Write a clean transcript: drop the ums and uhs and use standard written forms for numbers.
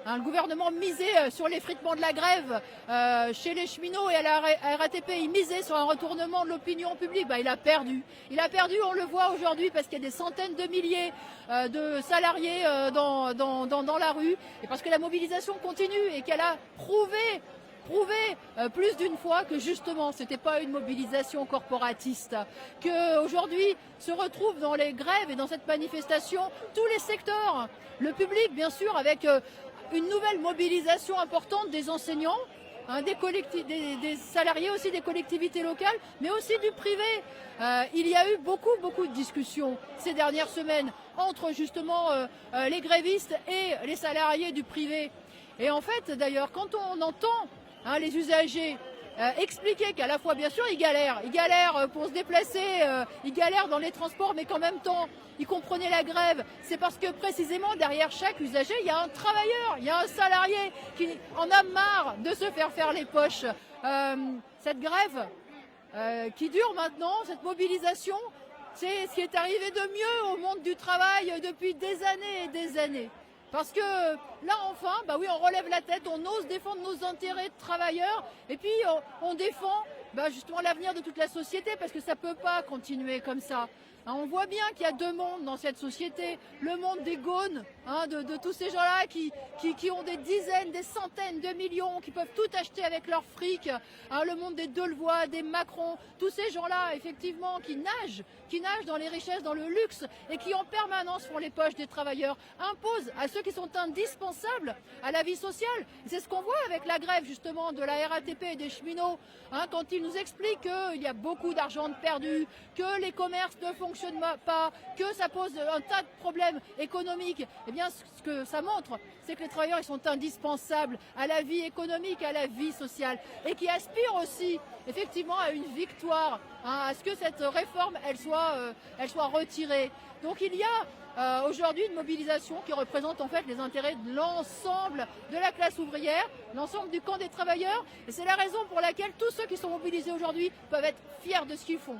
Le gouvernement misait sur l'effritement de la grève chez les cheminots et à la RATP, il misait sur un retournement de l'opinion publique. Il a perdu. Il a perdu, on le voit aujourd'hui, parce qu'il y a des centaines de milliers de salariés dans la rue, et parce que la mobilisation continue et qu'elle a prouvé plus d'une fois que justement c'était pas une mobilisation corporatiste, qu'aujourd'hui se retrouvent dans les grèves et dans cette manifestation tous les secteurs, le public bien sûr, avec une nouvelle mobilisation importante des enseignants, des salariés aussi des collectivités locales, mais aussi du privé. Il y a eu beaucoup de discussions ces dernières semaines entre justement les grévistes et les salariés du privé. Et en fait, d'ailleurs, quand on entend les usagers expliquer qu'à la fois, bien sûr, ils galèrent pour se déplacer, ils galèrent dans les transports, mais qu'en même temps, ils comprenaient la grève. C'est parce que précisément, derrière chaque usager, il y a un travailleur, il y a un salarié qui en a marre de se faire les poches. Cette grève qui dure maintenant, cette mobilisation, c'est ce qui est arrivé de mieux au monde du travail depuis des années et des années. Parce que là, enfin, oui, on relève la tête, on ose défendre nos intérêts de travailleurs, et puis on défend justement l'avenir de toute la société, parce que ça ne peut pas continuer comme ça. On voit bien qu'il y a deux mondes dans cette société. Le monde des gones, de tous ces gens-là qui ont des dizaines, des centaines de millions, qui peuvent tout acheter avec leur fric. Le monde des Delevoye, des Macron, tous ces gens-là, effectivement, qui nagent dans les richesses, dans le luxe, et qui en permanence font les poches des travailleurs, imposent à ceux qui sont indispensables à la vie sociale. C'est ce qu'on voit avec la grève, justement, de la RATP et des cheminots, quand ils nous expliquent qu'il y a beaucoup d'argent de perdu, que les commerces ne fonctionnent pas, que ça pose un tas de problèmes économiques. Eh bien, ce que ça montre, c'est que les travailleurs, ils sont indispensables à la vie économique, à la vie sociale, et qui aspirent aussi, effectivement, à une victoire, à ce que cette réforme, elle soit retirée. Donc il y a aujourd'hui une mobilisation qui représente en fait les intérêts de l'ensemble de la classe ouvrière, l'ensemble du camp des travailleurs, et c'est la raison pour laquelle tous ceux qui sont mobilisés aujourd'hui peuvent être fiers de ce qu'ils font.